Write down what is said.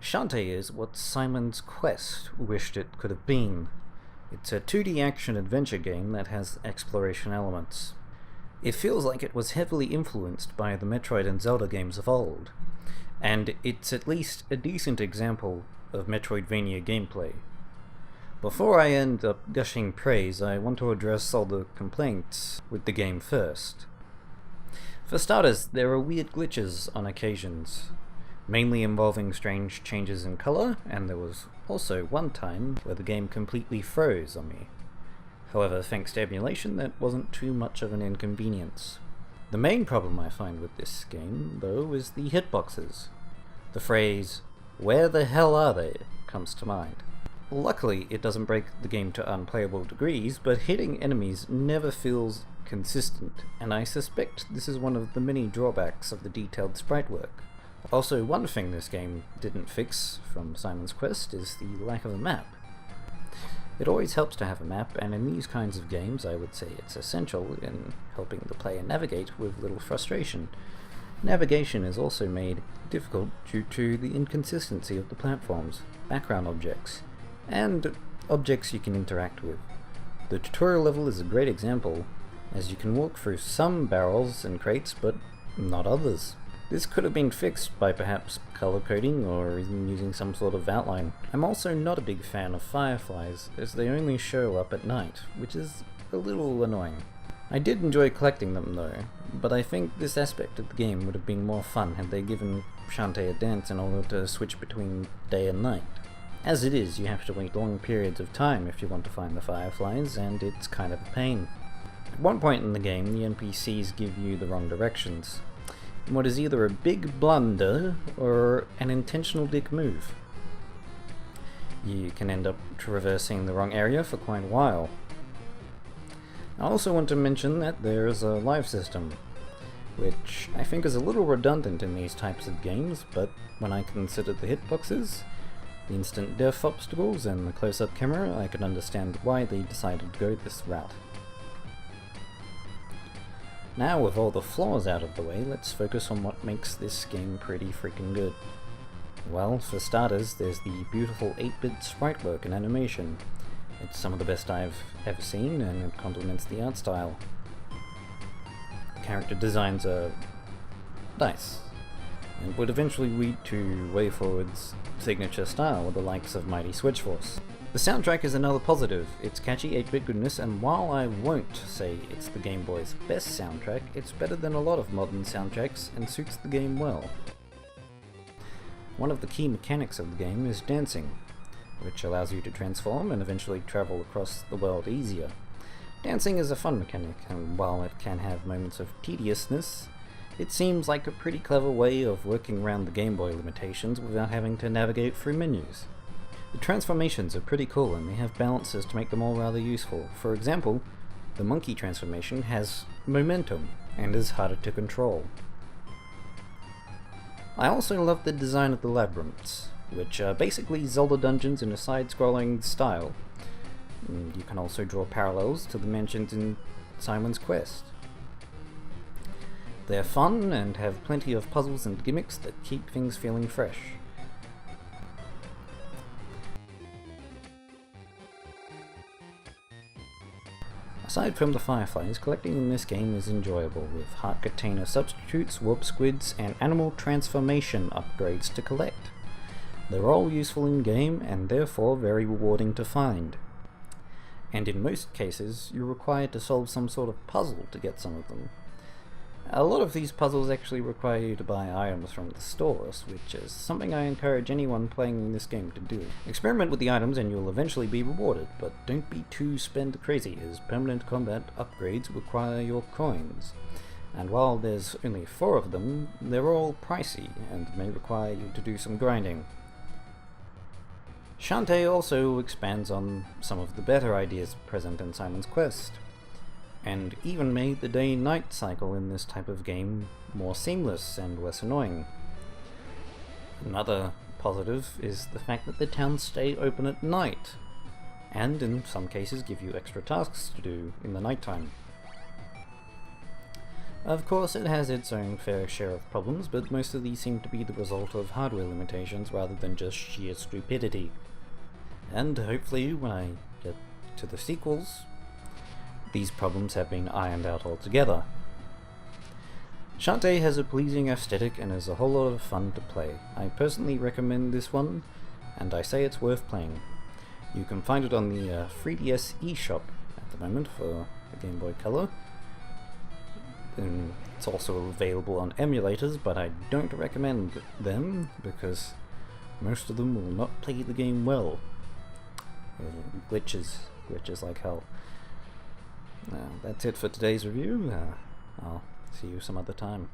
Shantae is what Simon's Quest wished it could have been. It's a 2D action-adventure game that has exploration elements. It feels like it was heavily influenced by the Metroid and Zelda games of old, and it's at least a decent example of Metroidvania gameplay. Before I end up gushing praise, I want to address all the complaints with the game first. For starters, there are weird glitches on occasions, mainly involving strange changes in colour, and there was also one time where the game completely froze on me. However, thanks to emulation, that wasn't too much of an inconvenience. The main problem I find with this game, though, is the hitboxes. The phrase, "Where the hell are they?" comes to mind. Luckily, it doesn't break the game to unplayable degrees, but hitting enemies never feels consistent, and I suspect this is one of the many drawbacks of the detailed sprite work. Also, one thing this game didn't fix from Simon's Quest is the lack of a map. It always helps to have a map, and in these kinds of games I would say it's essential in helping the player navigate with little frustration. Navigation is also made difficult due to the inconsistency of the platforms, background objects, and objects you can interact with. The tutorial level is a great example, as you can walk through some barrels and crates, but not others. This could have been fixed by perhaps color coding or even using some sort of outline. I'm also not a big fan of fireflies, as they only show up at night, which is a little annoying. I did enjoy collecting them though, but I think this aspect of the game would have been more fun had they given Shantae a dance in order to switch between day and night. As it is, you have to wait long periods of time if you want to find the fireflies, and it's kind of a pain. At one point in the game, the NPCs give you the wrong directions, in what is either a big blunder or an intentional dick move. You can end up traversing the wrong area for quite a while. I also want to mention that there is a live system, which I think is a little redundant in these types of games, but when I consider the hitboxes, the instant death obstacles, and the close-up camera, I can understand why they decided to go this route. Now, with all the flaws out of the way, let's focus on what makes this game pretty freaking good. Well, for starters, there's the beautiful 8-bit sprite work and animation. It's some of the best I've ever seen, and it complements the art style. The character designs are nice, and would eventually lead to WayForward's signature style with the likes of Mighty Switchforce. The soundtrack is another positive. It's catchy 8-bit goodness, and while I won't say it's the Game Boy's best soundtrack, it's better than a lot of modern soundtracks and suits the game well. One of the key mechanics of the game is dancing, which allows you to transform and eventually travel across the world easier. Dancing is a fun mechanic, and while it can have moments of tediousness, it seems like a pretty clever way of working around the Game Boy limitations without having to navigate through menus. The transformations are pretty cool, and they have balances to make them all rather useful. For example, the monkey transformation has momentum and is harder to control. I also love the design of the labyrinths, which are basically Zelda dungeons in a side-scrolling style. You can also draw parallels to the mentioned in Simon's Quest. They're fun and have plenty of puzzles and gimmicks that keep things feeling fresh. Aside from the fireflies, collecting in this game is enjoyable, with heart container substitutes, warp squids, and animal transformation upgrades to collect. They're all useful in game and therefore very rewarding to find. And in most cases, you're required to solve some sort of puzzle to get some of them. A lot of these puzzles actually require you to buy items from the stores, which is something I encourage anyone playing this game to do. Experiment with the items and you'll eventually be rewarded, but don't be too spend crazy, as permanent combat upgrades require your coins. And while there's only 4 of them, they're all pricey and may require you to do some grinding. Shantae also expands on some of the better ideas present in Simon's Quest, and even made the day-night cycle in this type of game more seamless and less annoying. Another positive is the fact that the towns stay open at night, and in some cases give you extra tasks to do in the nighttime. Of course, it has its own fair share of problems, but most of these seem to be the result of hardware limitations rather than just sheer stupidity. And hopefully, when I get to the sequels, these problems have been ironed out altogether. Shantae has a pleasing aesthetic and is a whole lot of fun to play. I personally recommend this one, and I say it's worth playing. You can find it on the 3DS eShop at the moment for the Game Boy Color. And it's also available on emulators, but I don't recommend them because most of them will not play the game well. Glitches like hell. That's it for today's review. I'll see you some other time.